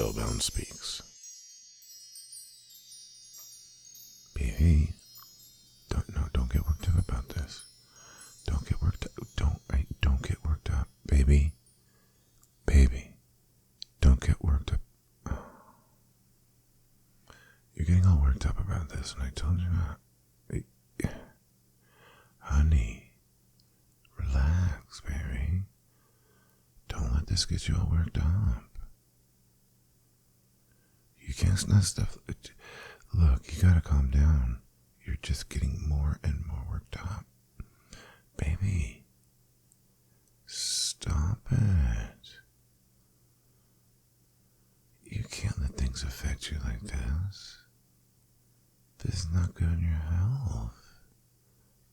Spellbound speaks. Baby, don't get worked up about this. Don't get worked up. Don't get worked up, baby. Baby, don't get worked up. You're getting all worked up about this, and I told you not. Honey, relax, baby. Don't let this get you all worked up. You can't snap stuff. Look, you gotta calm down. You're just getting more and more worked up. Baby, stop it. You can't let things affect you like this. This is not good on your health.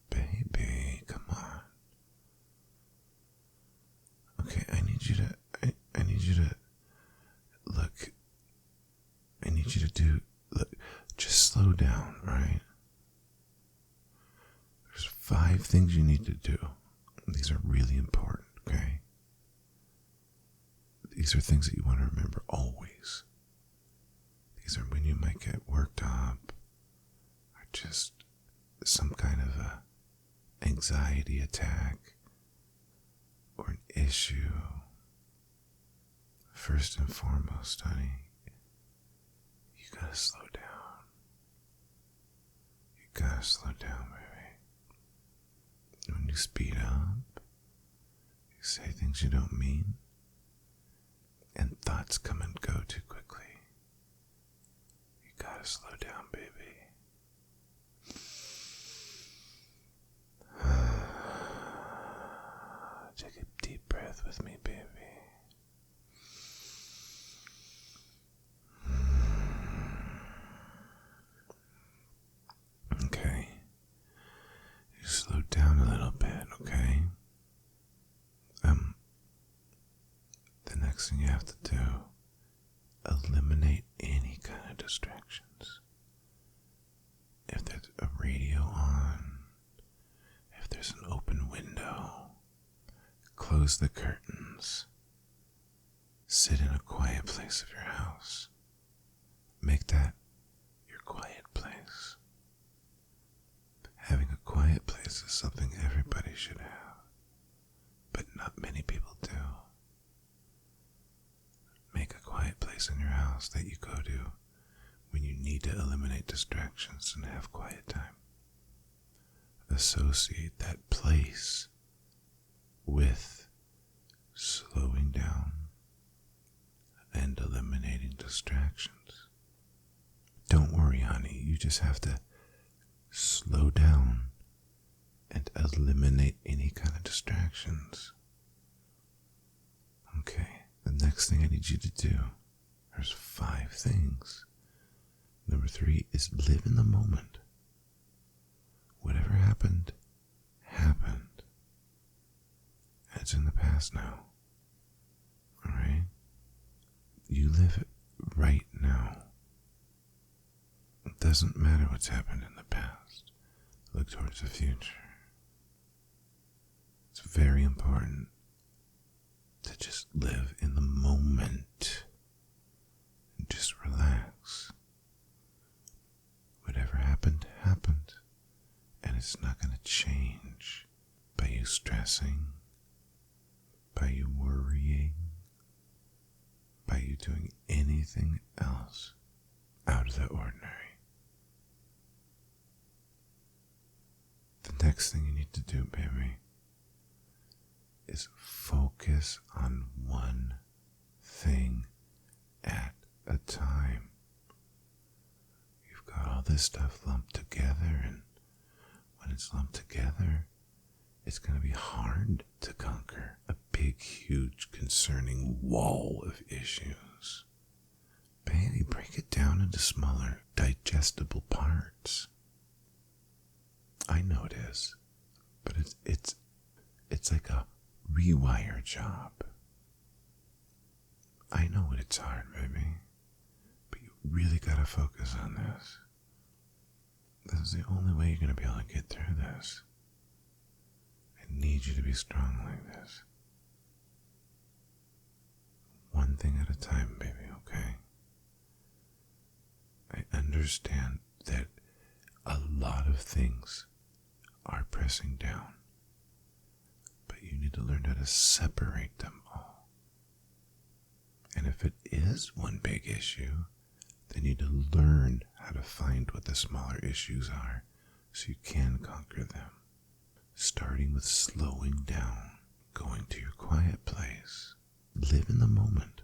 Baby, come on. Okay, I need you to look. I need you to just slow down, right? There's 5 things you need to do. These are really important, okay? These are things that you want to remember always. These are when you might get worked up, or just some kind of a anxiety attack, or an issue. First and foremost, honey, you gotta slow down. You gotta slow down, baby. When you speed up, you say things you don't mean, and thoughts come and go too quickly. You gotta slow down, baby. Take a deep breath with me, baby. Okay. You slow down a little bit, okay? The next thing you have to do, eliminate any kind of distractions. If there's a radio on, if there's an open window, close the curtains. Sit in a quiet place of your house. Make that your quiet place. Having a quiet place is something everybody should have, but not many people do. Make a quiet place in your house that you go to when you need to eliminate distractions and have quiet time. Associate that place with slowing down and eliminating distractions. Don't worry, honey, you just have to slow down and eliminate any kind of distractions. Okay, the next thing I need you to do, there's 5 things. Number 3 is live in the moment. Whatever happened, happened. It's in the past now. Alright? You live it right now. It doesn't matter what's happened in the past. Look towards the future. It's very important to just live in the moment and just relax. Whatever happened, happened, and it's not going to change by you stressing, by you worrying, by you doing anything else out of the ordinary. The next thing you need to do, baby, is focus on one thing at a time. You've got all this stuff lumped together, and when it's lumped together, it's going to be hard to conquer a big, huge, concerning wall of issues. Baby, break it down into smaller, digestible parts. I know it is, but it's like a rewire job. I know it's hard, baby, but you really gotta focus on this. This is the only way you're gonna be able to get through this. I need you to be strong like this. One thing at a time, baby, okay? understand that a lot of things are pressing down, but you need to learn how to separate them all. And if it is one big issue, then you need to learn how to find what the smaller issues are so you can conquer them. Starting with slowing down, going to your quiet place, live in the moment,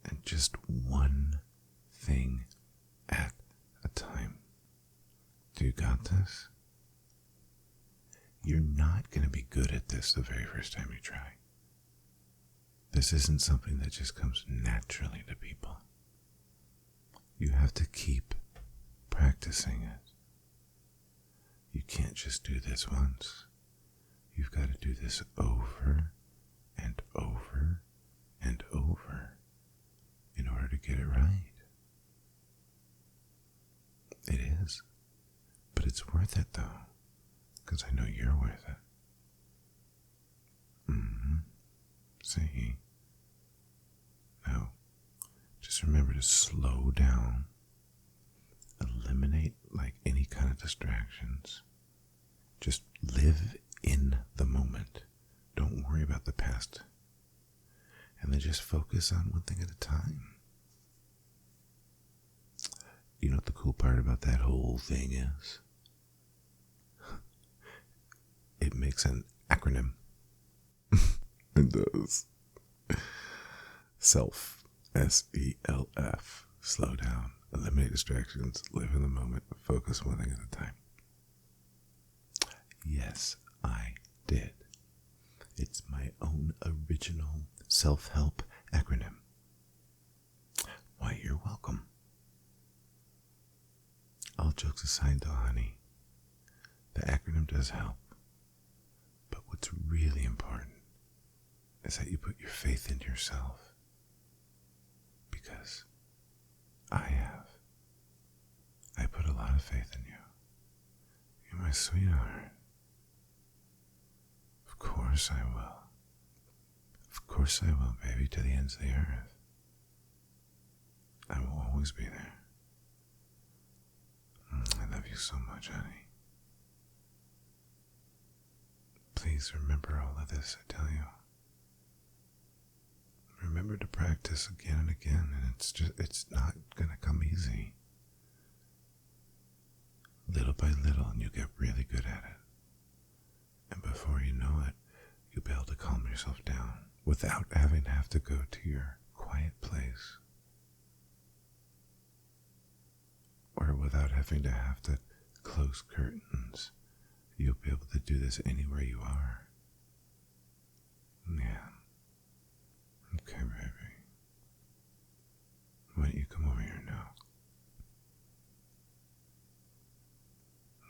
and just one thing at a time. Do you got this? You're not going to be good at this the very first time you try. This isn't something that just comes naturally to people. You have to keep practicing it. You can't just do this once. You've got to do this over and over and over in order to get it right. It is. But it's worth it though, because I know you're worth it. See? Now, just remember to slow down, eliminate like any kind of distractions. Just live in the moment. Don't worry about the past. And then just focus on one thing at a time. You know what the cool part about that whole thing is? It makes an acronym. It does. S.E.L.F. S.E.L.F. Slow down, eliminate distractions, live in the moment, focus one thing at a time. Yes, I did. It's my own original self-help acronym. Why, you're welcome. All jokes aside though, honey, the acronym does help. But what's really important is that you put your faith in yourself. Because I have. I put a lot of faith in you. You're my sweetheart. Of course I will. Of course I will, baby, to the ends of the earth. I will always be there. I love you so much, honey. Please remember all of this, I tell you. Remember to practice again and again, and it's not gonna come easy. Little by little, and you'll get really good at it. And before you know it, you'll be able to calm yourself down without having to have to go to your quiet place. Or without having to close curtains. You'll be able to do this anywhere you are. Yeah. Okay, baby. Why don't you come over here now?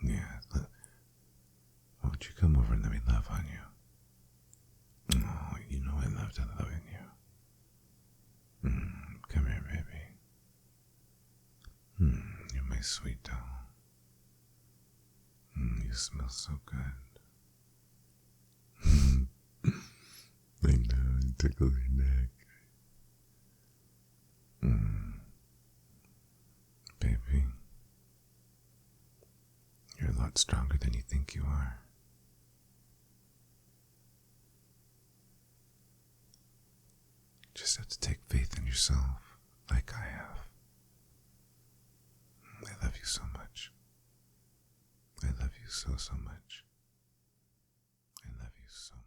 Yeah, why don't you come over and let me love on you? Oh, you know I love to love in you. Come here, baby. You're my sweet doll. You smell so good. I know, it tickles your neck. Baby, you're a lot stronger than you think you are. Just have to take faith in yourself, like I have. I love you so much. I love you so, so much. I love you so much.